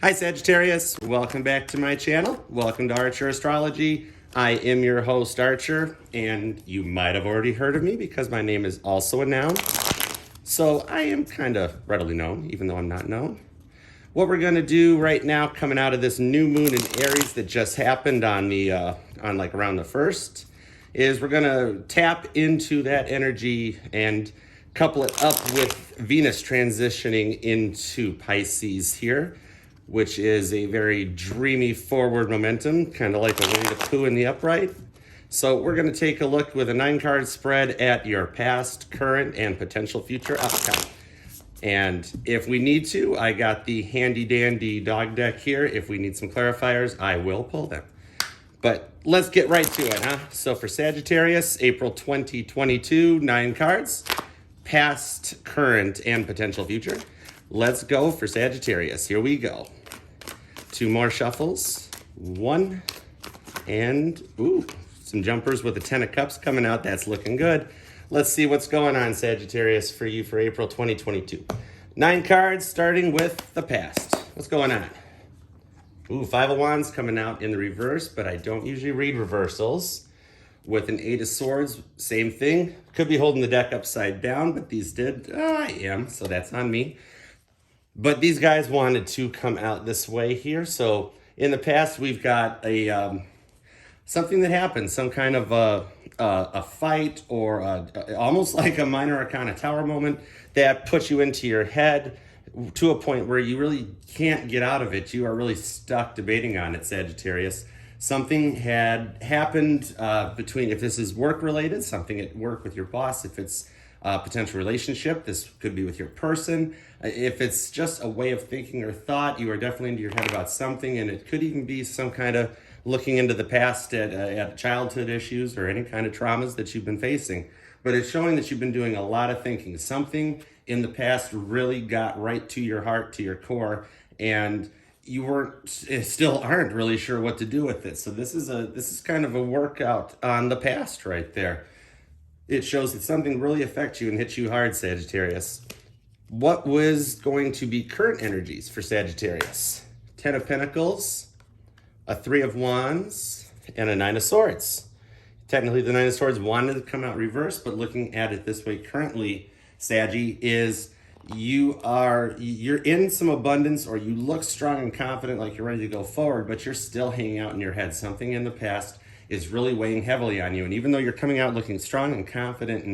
Hi Sagittarius, welcome back to my channel. Welcome to Archer Astrology. I am your host Archer, and you might have already heard of me because my name is also a noun. So I am kind of readily known, even though I'm not known. What we're gonna do right now, coming out of this new moon in Aries that just happened on around the 1st, is we're gonna tap into that energy and couple it up with Venus transitioning into Pisces here, which is a very dreamy forward momentum, kind of like a Winnie the Pooh in the upright. So we're going to take a look with a 9-card spread at your past, current, and potential future outcome. And if we need to, I got the handy dandy dog deck here. If we need some clarifiers, I will pull them. But let's get right to it, huh? So for Sagittarius, April 2022, 9 cards, past, current, and potential future. Let's go for Sagittarius. Here we go. 2 more shuffles. 1, and some jumpers with the 10 of Cups coming out. That's looking good. Let's see what's going on, Sagittarius, for you for April 2022. 9 cards, starting with the past. What's going on? 5 of Wands coming out in the reverse, but I don't usually read reversals. With an 8 of Swords, same thing. Could be holding the deck upside down, but these did. I am, so that's on me. But these guys wanted to come out this way here. So in the past, we've got a something that happened, some kind of a fight or almost like a minor arcana tower moment that puts you into your head to a point where you really can't get out of it. You are really stuck debating on it, Sagittarius. Something had happened between, if this is work related, something at work with your boss, if it's a potential relationship, this could be with your person. If it's just a way of thinking or thought, you are definitely into your head about something, and it could even be some kind of looking into the past at childhood issues or any kind of traumas that you've been facing. But it's showing that you've been doing a lot of thinking. Something in the past really got right to your heart, to your core, and you still aren't really sure what to do with it. So this is kind of a workout on the past right there. It shows that something really affects you and hits you hard, Sagittarius. What was going to be current energies for Sagittarius? 10 of Pentacles, a 3 of Wands, and a 9 of Swords. Technically, the 9 of Swords wanted to come out reversed, but looking at it this way currently, Saggy, is you're in some abundance, or you look strong and confident like you're ready to go forward, but you're still hanging out in your head. Something in the past is really weighing heavily on you. And even though you're coming out looking strong and confident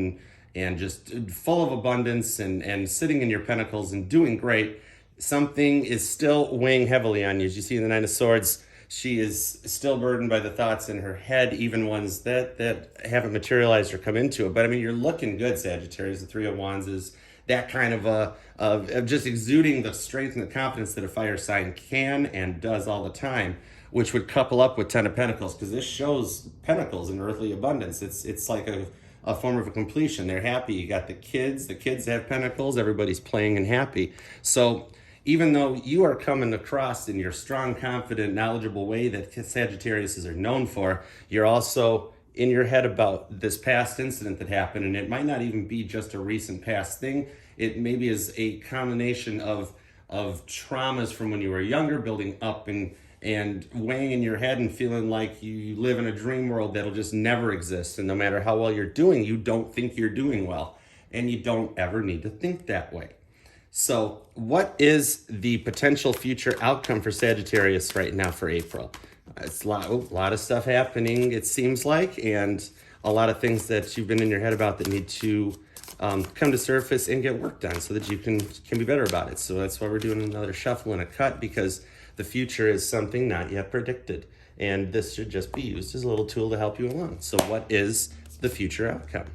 and just full of abundance and sitting in your pentacles and doing great, something is still weighing heavily on you. As you see in the 9 of Swords, she is still burdened by the thoughts in her head, even ones that haven't materialized or come into it. But I mean, you're looking good, Sagittarius. The 3 of Wands is that kind of just exuding the strength and the confidence that a fire sign can and does all the time, which would couple up with 10 of Pentacles, because this shows Pentacles in earthly abundance. It's like a form of a completion. They're happy. You got the kids have Pentacles, everybody's playing and happy. So even though you are coming across in your strong, confident, knowledgeable way that Sagittarius are known for, you're also in your head about this past incident that happened, and it might not even be just a recent past thing. It maybe is a combination of traumas from when you were younger, building up and weighing in your head and feeling like you live in a dream world that'll just never exist. And no matter how well you're doing, you don't think you're doing well. And you don't ever need to think that way. So what is the potential future outcome for Sagittarius right now for April? It's a lot of stuff happening, it seems like, and a lot of things that you've been in your head about that need to come to surface and get work done so that you can be better about it. So that's why we're doing another shuffle and a cut, because the future is something not yet predicted, and this should just be used as a little tool to help you along. So what is the future outcome?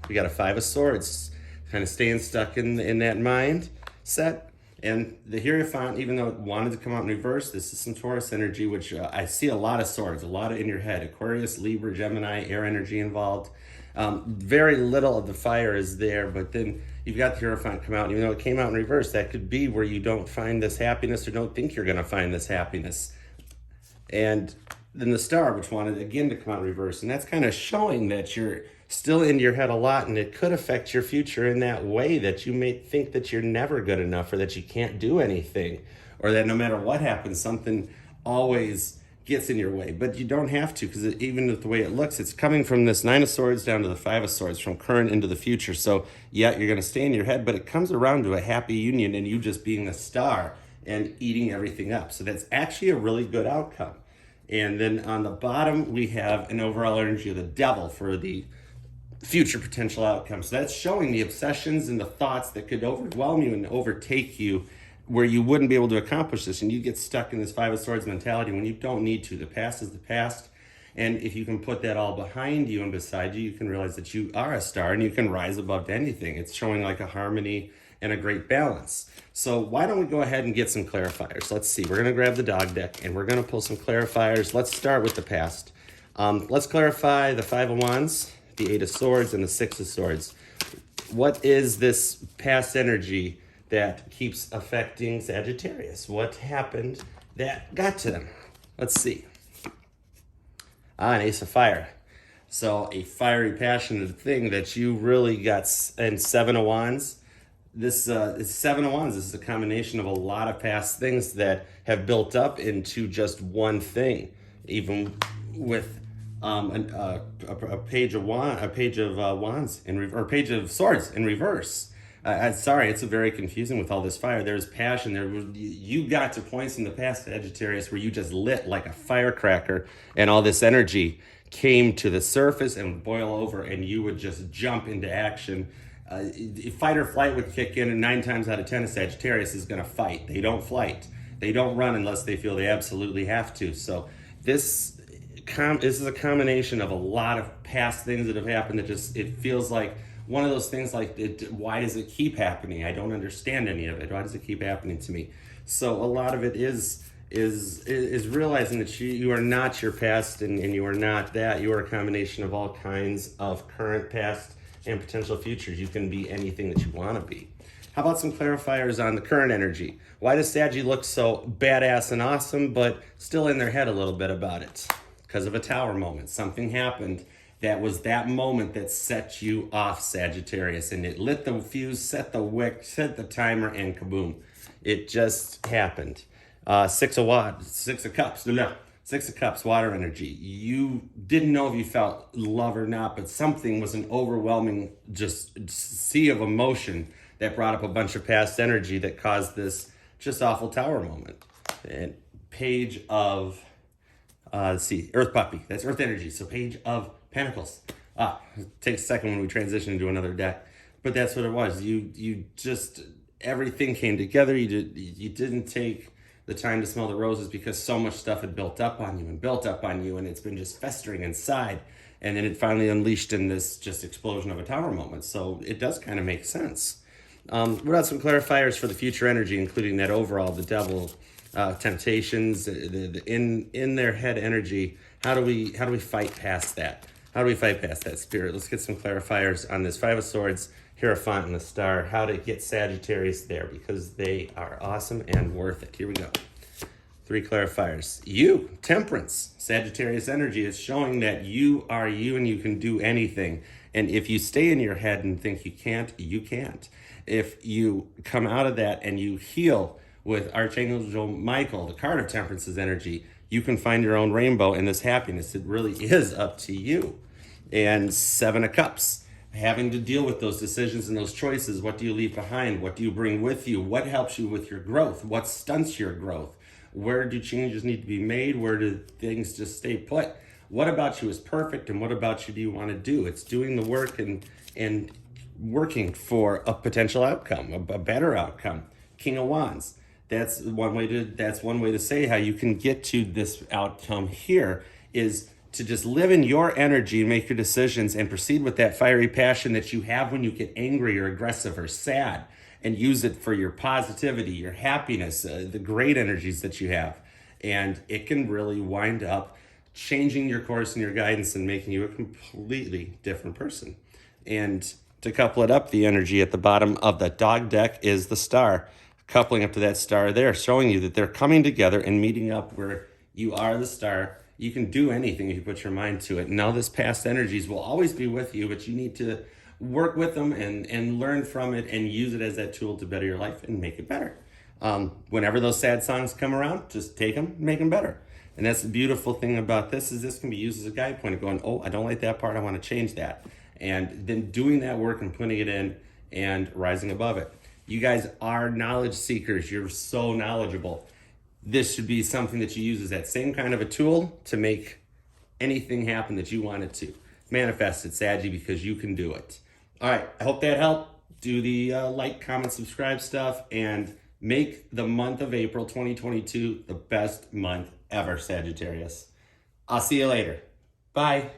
We got a 5 of Swords, kind of staying stuck in that mind set. And the Hierophant, even though it wanted to come out in reverse, this is some Taurus energy, which I see a lot of swords, a lot of in your head. Aquarius, Libra, Gemini, air energy involved. Very little of the fire is there, but then you've got the Hierophant come out. Even though it came out in reverse, that could be where you don't find this happiness or don't think you're going to find this happiness. And then the Star, which wanted again to come out in reverse. And that's kind of showing that you're still in your head a lot, and it could affect your future in that way that you may think that you're never good enough or that you can't do anything, or that no matter what happens, something always gets in your way. But you don't have to, because even with the way it looks, it's coming from this Nine of Swords down to the Five of Swords, from current into the future. So yeah, you're going to stay in your head, but it comes around to a happy union and you just being the star and eating everything up. So that's actually a really good outcome. And then on the bottom, we have an overall energy of the Devil for the future potential outcomes. So that's showing the obsessions and the thoughts that could overwhelm you and overtake you, where you wouldn't be able to accomplish this, and you get stuck in this Five of Swords mentality when you don't need to. The past is the past, and if you can put that all behind you and beside you, you can realize that you are a star and you can rise above anything. It's showing like a harmony and a great balance. So why don't we go ahead and get some clarifiers? Let's see. We're going to grab the dog deck and we're going to pull some clarifiers. Let's start with the past. Let's clarify the Five of Wands, the Eight of Swords, and the Six of Swords. What is this past energy that keeps affecting Sagittarius? What happened that got to them? Let's see. An Ace of Fire. So a fiery, passionate thing that you really got. And Seven of Wands. This is Seven of Wands. This is a combination of a lot of past things that have built up into just one thing. Even with a page of wands or page of swords in reverse. Sorry, it's very confusing with all this fire. There's passion. You got to points in the past, Sagittarius, where you just lit like a firecracker, and all this energy came to the surface and would boil over, and you would just jump into action. Fight or flight would kick in, and 9 times out of 10, a Sagittarius is going to fight. They don't flight. They don't run unless they feel they absolutely have to. So this is a combination of a lot of past things that have happened that just, it feels like one of those things like, why does it keep happening? I don't understand any of it. Why does it keep happening to me? So a lot of it is realizing that you are not your past and you are not that. You are a combination of all kinds of current, past, and potential futures. You can be anything that you want to be. How about some clarifiers on the current energy? Why does Saggy look so badass and awesome, but still in their head a little bit about it? Because of a tower moment. Something happened that was that moment that set you off, Sagittarius, and it lit the fuse, set the wick, set the timer, and kaboom. It just happened. Six of Cups, water energy. You didn't know if you felt love or not, but something was an overwhelming just sea of emotion that brought up a bunch of past energy that caused this just awful tower moment. And page of, Earth Puppy. That's Earth energy. So Page of Pentacles. It takes a second when we transition into another deck, but that's what it was. You just, everything came together. You didn't take the time to smell the roses because so much stuff had built up on you, and it's been just festering inside. And then it finally unleashed in this just explosion of a tower moment. So it does kind of make sense. What about some clarifiers for the future energy, including that overall, the Devil, temptations, the in their head energy? How do we fight past that? How do we fight past that, Spirit? Let's get some clarifiers on this Five of Swords, Hierophant, and the Star. How to get Sagittarius there, because they are awesome and worth it. Here we go. 3 clarifiers. You, Temperance. Sagittarius energy is showing that you are you and you can do anything. And if you stay in your head and think you can't, you can't. If you come out of that and you heal with Archangel Michael, the card of Temperance's energy, you can find your own rainbow in this happiness. It really is up to you. And 7 of Cups, having to deal with those decisions and those choices. What do you leave behind? What do you bring with you? What helps you with your growth? What stunts your growth? Where do changes need to be made? Where do things just stay put? What about you is perfect, and what about you do you want to do? It's doing the work and working for a potential outcome, a better outcome. King of Wands. That's one way to say how you can get to this outcome here, is to just live in your energy and make your decisions and proceed with that fiery passion that you have when you get angry or aggressive or sad, and use it for your positivity, your happiness, the great energies that you have. And it can really wind up changing your course and your guidance and making you a completely different person. And to couple it up, the energy at the bottom of the dog deck is the Star. Coupling up to that Star there, showing you that they're coming together and meeting up where you are the Star. You can do anything if you put your mind to it. Now this past energies will always be with you, but you need to work with them and learn from it and use it as that tool to better your life and make it better. Whenever those sad songs come around, just take them, make them better. And that's the beautiful thing about this is this can be used as a guide point of going, oh, I don't like that part, I want to change that. And then doing that work and putting it in and rising above it. You guys are knowledge seekers. You're so knowledgeable. This should be something that you use as that same kind of a tool to make anything happen that you want it to. Manifest it, Saggy, because you can do it. All right, I hope that helped. Do the like, comment, subscribe stuff, and make the month of April 2022 the best month ever, Sagittarius. I'll see you later. Bye.